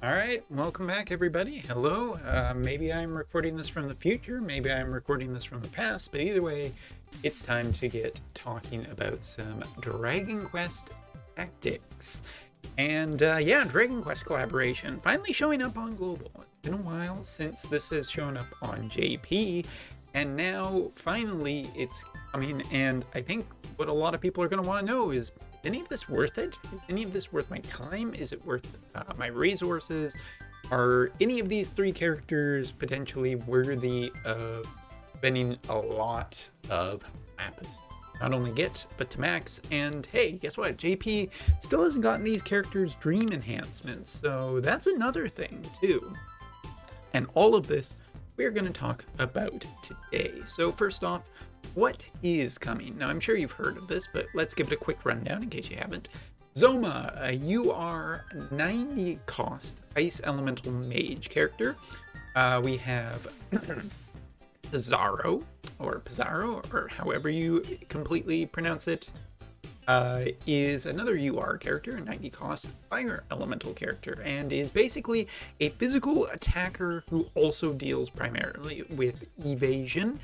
All right, welcome back, everybody. Hello. Maybe I'm recording this from the future, maybe I'm recording this from the past, but either way, it's time to get talking about some Dragon Quest tactics. And yeah, Dragon Quest collaboration finally showing up on Global. It's been a while since this has shown up on JP, and now finally it's coming. And I think what a lot of people are going to want to know is any of this worth it? Is any of this worth my time? Is it worth my resources? Are any of these three characters potentially worthy of spending a lot of lapis? Not only get, but to max. And hey, guess what? JP still hasn't gotten these characters' dream enhancements, so that's another thing too. And all of this we're going to talk about today. So first off, what is coming? Now, I'm sure you've heard of this, but let's give it a quick rundown in case you haven't. Zoma, a UR 90 cost Ice Elemental Mage character. We have Pizarro, or however you completely pronounce it, is another UR character, a 90 cost Fire Elemental character, and is basically a physical attacker who also deals primarily with evasion.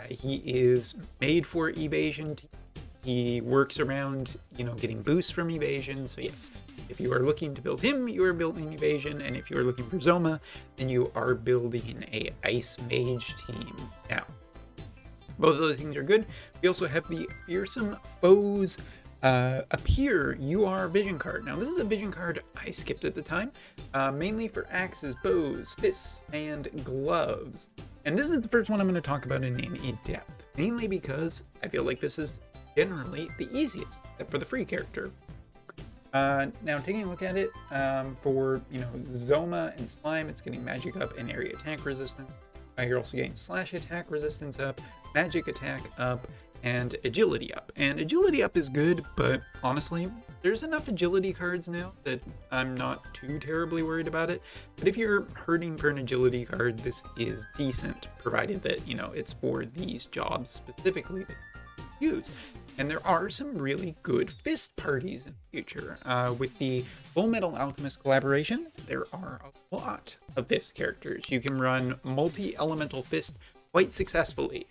He is made for evasion. He works around, getting boosts from evasion. So yes, if you are looking to build him, you are building evasion. And if you are looking for Zoma, then you are building a Ice Mage team. Now, both of those things are good. We also have the Fearsome Foes Appear UR Vision card. Now, this is a vision card I skipped at the time, mainly for axes, bows, fists, and gloves. And this is the first one I'm going to talk about in depth, mainly because I feel like this is generally the easiest, except for the free character. Now, taking a look at it, for, Zoma and Slime, it's getting magic up and area attack resistance. You're also getting slash attack resistance up, magic attack up, and agility up. And agility up is good, but honestly, there's enough agility cards now that I'm not too terribly worried about it. But if you're hurting for an agility card, this is decent, provided that, it's for these jobs specifically that you use. And there are some really good fist parties in the future. With the Full Metal Alchemist collaboration, there are a lot of fist characters. You can run multi-elemental fist quite successfully.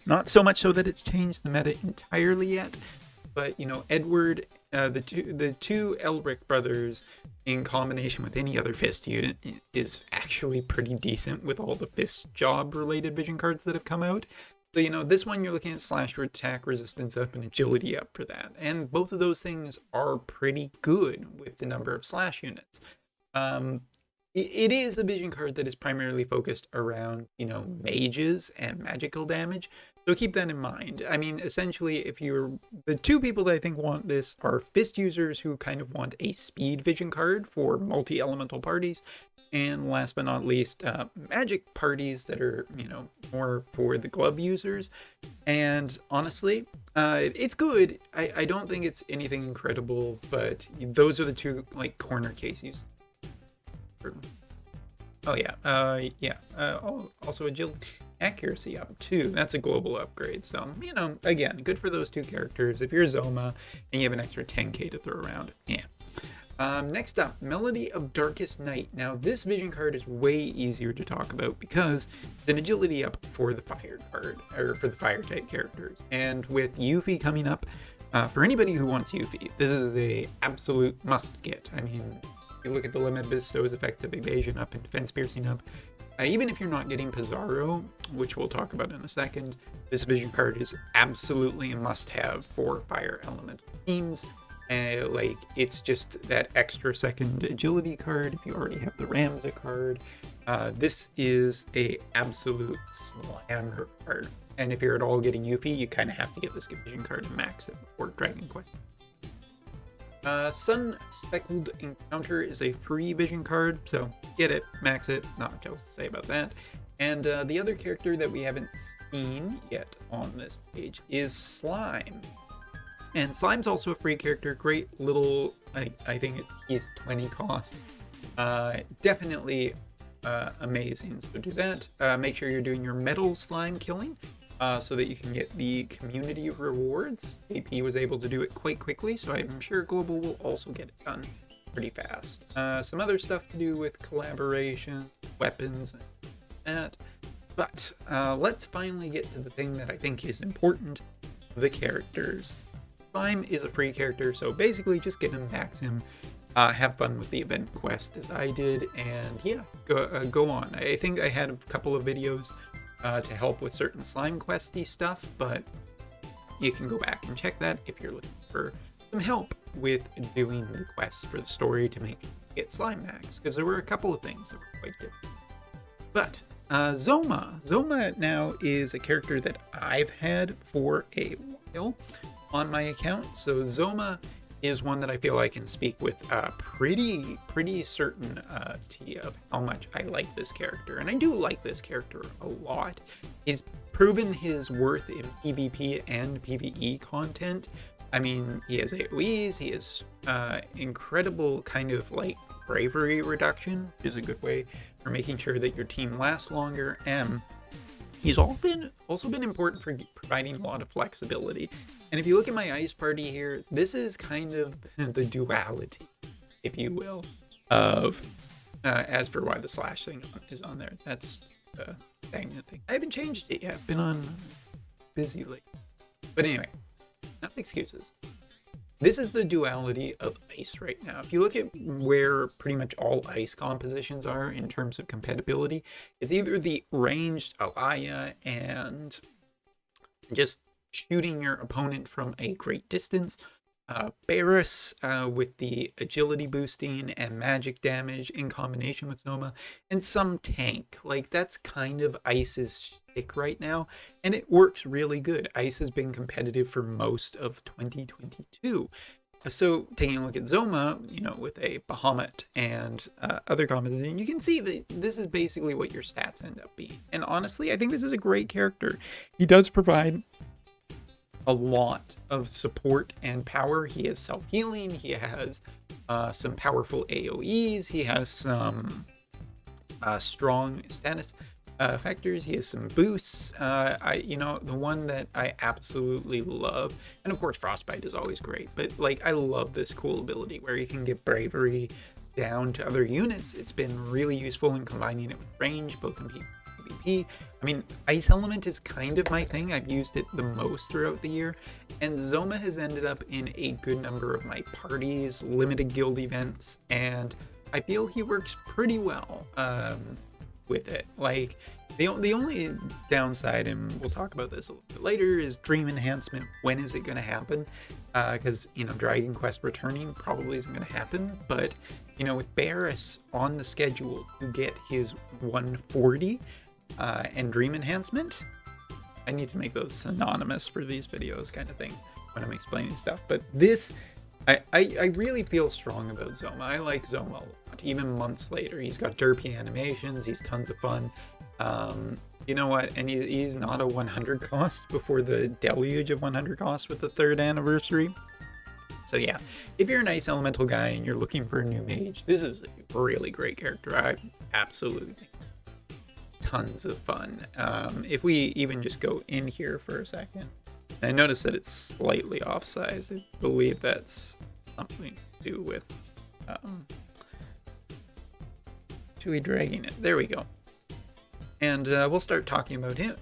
Not so much so that it's changed the meta entirely yet, but Edward, the two Elric brothers, in combination with any other fist unit, is actually pretty decent with all the fist job related vision cards that have come out. So, this one you're looking at slash attack resistance up and agility up for that. And both of those things are pretty good with the number of slash units. It is a vision card that is primarily focused around, mages and magical damage. So keep that in mind. I mean, essentially, the two people that I think want this are fist users who kind of want a speed vision card for multi-elemental parties. And last but not least, magic parties that are, more for the glove users. And honestly, it's good. I don't think it's anything incredible, but those are the two, corner cases. Oh yeah, also agility, accuracy up too. That's a global upgrade. So, again, good for those two characters. If you're Zoma and you have an extra 10k to throw around, yeah. Next up, Melody of Darkest Night. Now, this vision card is way easier to talk about because it's an agility up for the fire card, or for the fire type characters. And with Yuffie coming up, for anybody who wants Yuffie, this is a absolute must get. I mean, you look at the limit bestows effective evasion up and defense piercing up. Even if you're not getting Pizarro, which we'll talk about in a second, this vision card is absolutely a must-have for fire elemental teams. It's just that extra second agility card if you already have the Ramza card. This is a absolute slammer card. And if you're at all getting Yuffie, you kind of have to get this vision card to max it before Dragon Quest. Sun Speckled Encounter is a free vision card, so get it, max it, not much else to say about that. And the other character that we haven't seen yet on this page is Slime. And Slime's also a free character, great little, I think he's 20 cost. Definitely amazing, so do that. Make sure you're doing your metal slime killing. So that you can get the community rewards. AP was able to do it quite quickly, so I'm sure Global will also get it done. pretty fast. Some other stuff to do with collaboration, weapons, and that. But let's finally get to the thing that I think is important, the characters. Slime is a free character, so basically just get him, max him, have fun with the event quest as I did, and yeah, go on. I think I had a couple of videos to help with certain slime questy stuff, but you can go back and check that if you're looking for some help with doing the quests for the story to make get slime max, because there were a couple of things that were quite different. But Zoma now is a character that I've had for a while on my account. So Zoma is one that I feel I can speak with pretty certainty of how much I like this character, and I do like this character a lot. He's proven his worth in PvP and PvE content. I mean, he has AoEs, he has incredible kind of like bravery reduction, which is a good way for making sure that your team lasts longer, and he's also been important for providing a lot of flexibility. And if you look at my ice party here, this is kind of the duality, if you will, of as for why the slash thing is on there. That's the thing. I haven't changed it yet. I've been on busy lately. But anyway, enough excuses. This is the duality of ice right now. If you look at where pretty much all ice compositions are in terms of compatibility, it's either the ranged Alaya and just shooting your opponent from a great distance, Barris with the agility boosting and magic damage in combination with Zoma, and some tank. Like, that's kind of Ice's shtick right now, and it works really good. Ice has been competitive for most of 2022. So taking a look at Zoma, you know, with a Bahamut and other combinations, you can see that this is basically what your stats end up being. And honestly, I think this is a great character. He does provide a lot of support and power. He has self-healing, he has some powerful AoEs, he has some strong status factors, he has some boosts. The one that I absolutely love, and of course Frostbite is always great, but like, I love this cool ability where you can get bravery down to other units. It's been really useful in combining it with range, both in PvP. I mean, Ice Element is kind of my thing. I've used it the most throughout the year, and Zoma has ended up in a good number of my parties, limited guild events, and I feel he works pretty well with it. Like, the only downside, and we'll talk about this a little bit later, is dream enhancement. When is it going to happen? Because, you know, Dragon Quest returning probably isn't going to happen, but, you know, with Barris on the schedule to get his 140 and dream enhancement, I need to make those synonymous for these videos kind of thing when I'm explaining stuff. But this, I really feel strong about Zoma. I like Zoma a lot, even months later. He's got derpy animations, he's tons of fun. You know what, and he's not a 100 cost before the deluge of 100 costs with the 3rd anniversary. So yeah, if you're an Ice Elemental guy and you're looking for a new mage, this is a really great character. I absolutely think tons of fun. If we even just go in here for a second, I notice that it's slightly offsize. I believe that's something to do with Chewy dragging it. There we go. And we'll start talking about him,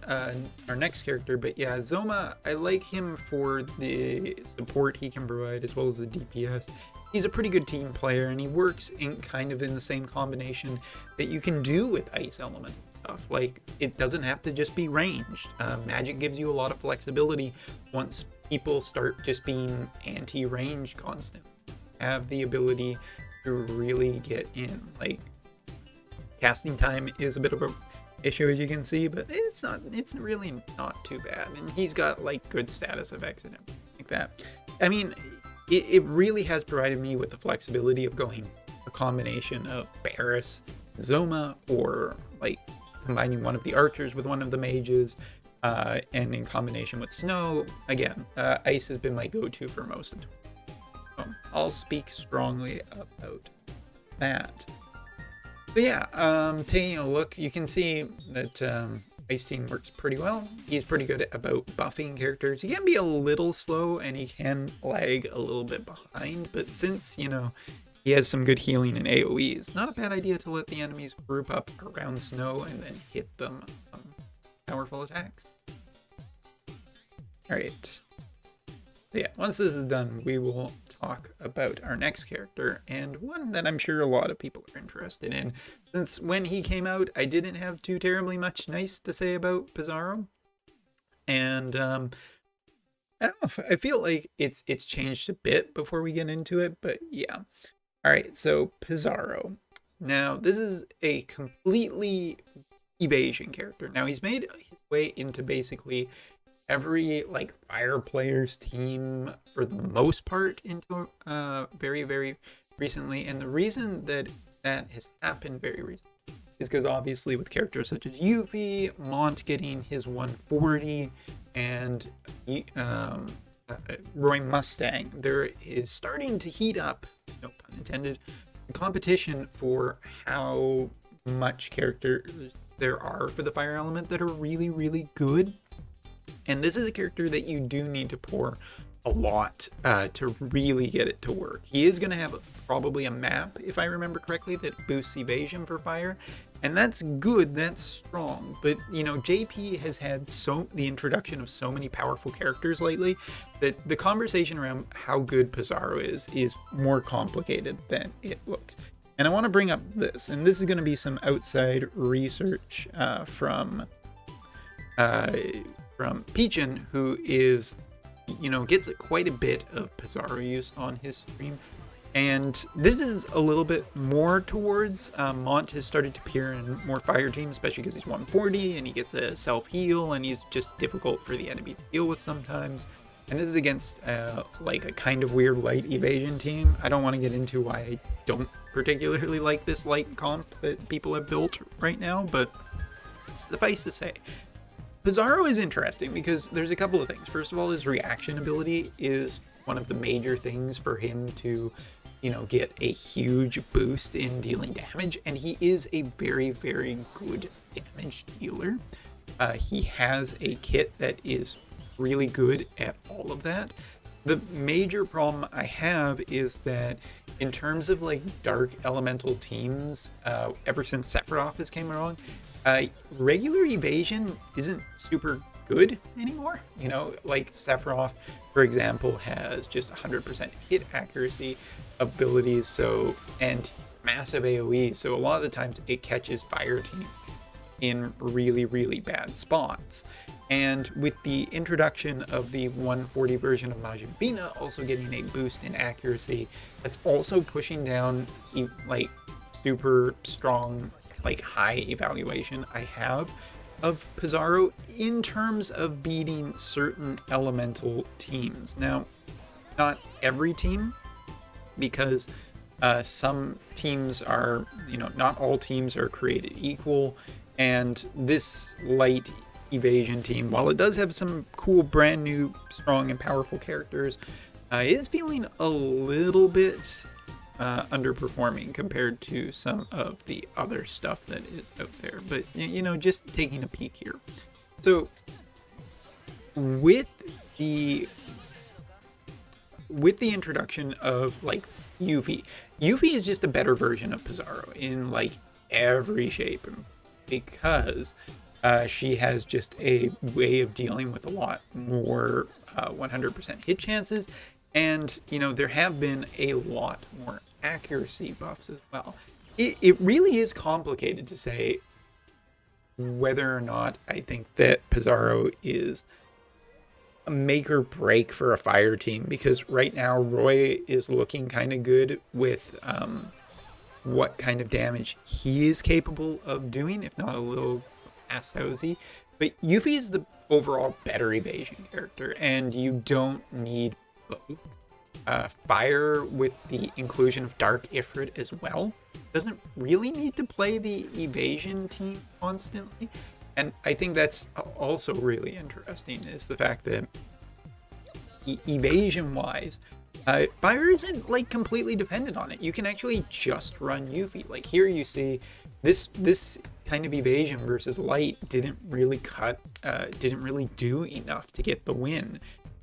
our next character. But yeah, Zoma, I like him for the support he can provide as well as the DPS. He's a pretty good team player, and he works in kind of in the same combination that you can do with Ice Element stuff. Like, it doesn't have to just be ranged. Magic gives you a lot of flexibility once people start just being anti-range constant. Have the ability to really get in. Like, casting time is a bit of a issue, as you can see, but it's really not too bad, and he's got like good status effects and everything like that. I mean, it really has provided me with the flexibility of going a combination of Barris, Zoma, or like combining one of the archers with one of the mages, and in combination with Snow. Again, Ice has been my go-to for most of it, so I'll speak strongly about that. But yeah, taking a look, you can see that Ice Team works pretty well. He's pretty good about buffing characters. He can be a little slow and he can lag a little bit behind, but since, you know, He has some good healing in AoEs. Not a bad idea to let the enemies group up around Snow and then hit them powerful attacks. Alright. So yeah, once this is done, we will talk about our next character, and one that I'm sure a lot of people are interested in. Since when he came out, I didn't have too terribly much nice to say about Pizarro. And I don't know, if I feel like it's changed a bit before we get into it, but yeah. Alright, so Pizarro. Now, this is a completely evasion character. Now, he's made his way into basically every like fire player's team for the most part into very, very recently. And the reason that that has happened very recently is because obviously with characters such as Yuffie, Mont getting his 140, and Roy Mustang, there is starting to heat up, no pun intended, the competition for how much characters there are for the fire element that are really, really good. And this is a character that you do need to pour a lot to really get it to work. He is going to have probably a map, if I remember correctly, that boosts evasion for fire. And that's good, that's strong. But, you know, JP has had the introduction of so many powerful characters lately that the conversation around how good Pizarro is more complicated than it looks. And I want to bring up this, and this is going to be some outside research from Peachin, who is, you know, gets quite a bit of Pizarro use on his stream. And this is a little bit more towards Mont has started to appear in more fire teams, especially because he's 140 and he gets a self-heal and he's just difficult for the enemy to deal with sometimes. And this is against like a kind of weird light evasion team. I don't want to get into why I don't particularly like this light comp that people have built right now, but suffice to say, Pizarro is interesting because there's a couple of things. First of all, his reaction ability is one of the major things for him to, you know, get a huge boost in dealing damage, and he is a very, very good damage dealer. He has a kit that is really good at all of that. The major problem I have is that in terms of like dark elemental teams, ever since Sephiroth has came along, regular evasion isn't super good anymore. You know, like Sephiroth, for example, has just 100% hit accuracy abilities, so, and massive AoE, so a lot of the times it catches fire teams in really, really bad spots. And with the introduction of the 140 version of Majin Bina also getting a boost in accuracy, that's also pushing down like super strong, like high evaluation I have of Pizarro in terms of beating certain elemental teams. Now, not every team, because some teams are, you know, not all teams are created equal, and this light evasion team, while it does have some cool brand new strong and powerful characters, is feeling a little bit underperforming compared to some of the other stuff that is out there. But, you know, just taking a peek here. So with the introduction of like Yuffie is just a better version of Pizarro in like every shape, because she has just a way of dealing with a lot more 100% hit chances, and you know, there have been a lot more accuracy buffs as well. It really is complicated to say whether or not I think that Pizarro is a make or break for a fire team, because right now Roy is looking kind of good with what kind of damage he is capable of doing, if not a little ass-housey. But Yuffie is the overall better evasion character, and you don't need both. Fire, with the inclusion of Dark Ifrit as well, doesn't really need to play the evasion team constantly. And I think that's also really interesting, is the fact that evasion-wise, fire isn't like completely dependent on it. You can actually just run Yuffie. Like here you see this kind of evasion versus light didn't really do enough to get the win.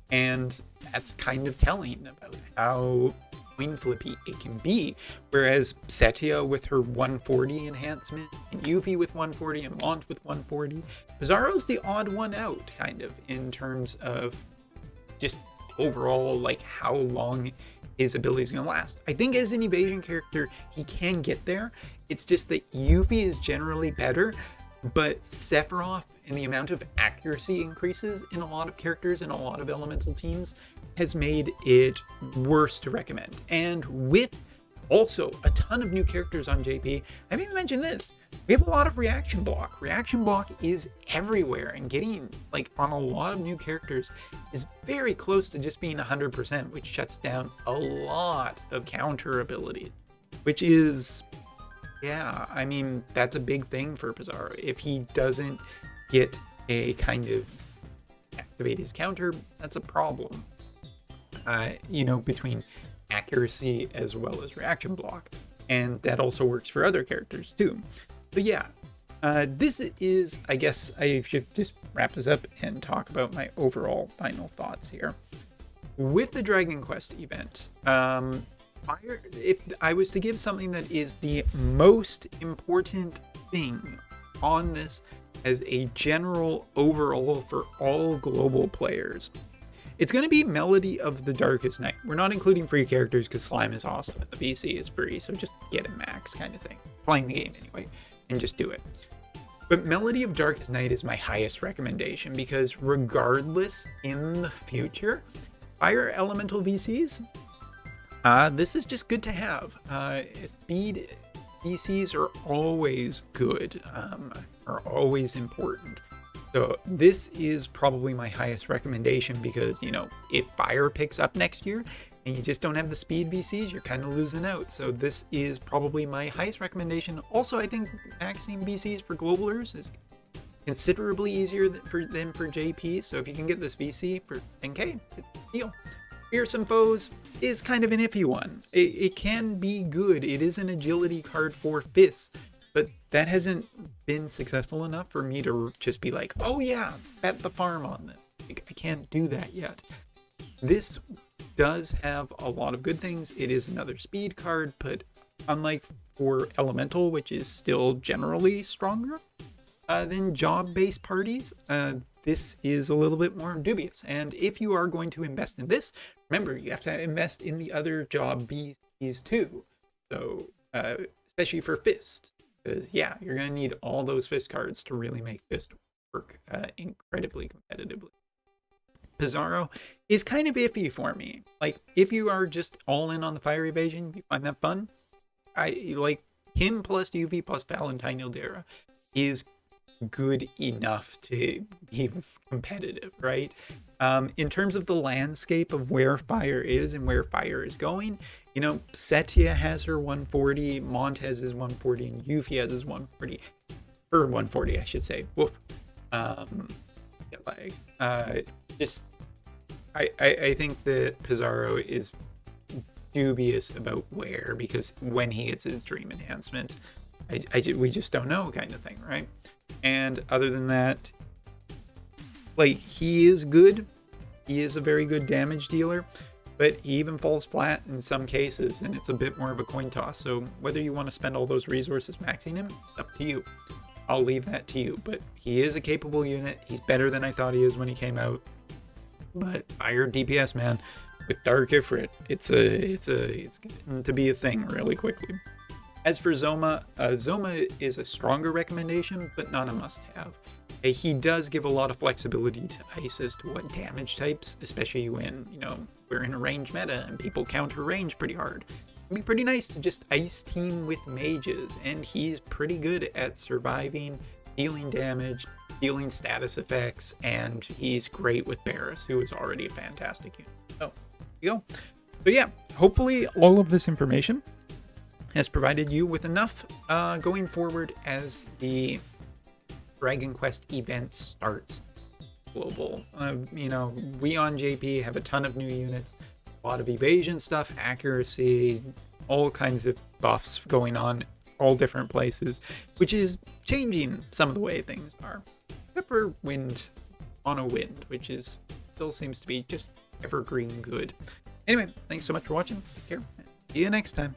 And that's kind of telling about how coin flippy it can be. Whereas Setia with her 140 enhancement, and Yuffie with 140, and Mont with 140, Pizarro's the odd one out, kind of, in terms of just overall, like, how long his ability is going to last. I think as an evasion character, he can get there. It's just that Yuffie is generally better, but Sephiroth and the amount of accuracy increases in a lot of characters and a lot of elemental teams has made it worse to recommend. And with also a ton of new characters on JP, I haven't even mentioned this. We have a lot of reaction block. Reaction block is everywhere, and getting like on a lot of new characters is very close to just being 100%, which shuts down a lot of counter abilities, which is, yeah, I mean, that's a big thing for Pizarro. If he doesn't get a kind of activate his counter, that's a problem. You know, between accuracy as well as reaction block. And that also works for other characters too. So yeah, this is, I guess I should just wrap this up and talk about my overall final thoughts here. With the Dragon Quest event, if I was to give something that is the most important thing on this as a general overall for all global players, it's going to be Melody of the Darkest Night. We're not including free characters because Slime is awesome and the VC is free, so just get it max kind of thing. Playing the game anyway, and just do it. But Melody of Darkest Night is my highest recommendation because regardless in the future, Fire Elemental VCs, this is just good to have. Speed VCs are always good, are always important. So this is probably my highest recommendation because, you know, if Fire picks up next year and you just don't have the speed VCs, you're kind of losing out. So this is probably my highest recommendation. Also, I think maxing VCs for Globalers is considerably easier than for JP. So if you can get this VC for 10k, it's a deal. Fearsome Foes is kind of an iffy one. It can be good. It is an agility card for fists. But that hasn't been successful enough for me to just be like, oh yeah, bet the farm on this. I can't do that yet. This does have a lot of good things. It is another speed card, but unlike for Elemental, which is still generally stronger than job-based parties, this is a little bit more dubious. And if you are going to invest in this, remember, you have to invest in the other job VCs too. So, especially for Fist. Because, yeah, you're going to need all those Fist cards to really make Fist work incredibly competitively. Pizarro is kind of iffy for me. Like, if you are just all in on the Fire Evasion, you find that fun. I like him plus UV plus Valentine Ildera is good enough to be competitive, right? In terms of the landscape of where Fire is and where Fire is going, you know, Setia has her 140, Mont has his 140, and Yuffie has his 140. Or 140, I should say. Woof. I think that Pizarro is dubious about where, because when he gets his dream enhancement, we just don't know kind of thing, right? And other than that, like, he is good. He is a very good damage dealer, but he even falls flat in some cases, and it's a bit more of a coin toss. So whether you want to spend all those resources maxing him, it's up to you. I'll leave that to you, but he is a capable unit. He's better than I thought he is when he came out. But Fire DPS, man, with Dark Ifrit, it's getting to be a thing really quickly. As for Zoma, Zoma is a stronger recommendation, but not a must-have. He does give a lot of flexibility to ice as to what damage types, especially when, you know, we're in a range meta and people counter range pretty hard. It'd be pretty nice to just ice team with mages, and he's pretty good at surviving, dealing damage, dealing status effects, and he's great with Barris, who is already a fantastic unit. So, there you go. So yeah, hopefully all of this information has provided you with enough going forward as the Dragon Quest event starts global. You know, we on JP have a ton of new units, a lot of evasion stuff, accuracy, all kinds of buffs going on all different places, which is changing some of the way things are. Except for Mono Wind, which is still seems to be just evergreen good. Anyway, thanks so much for watching. Take care. See you next time.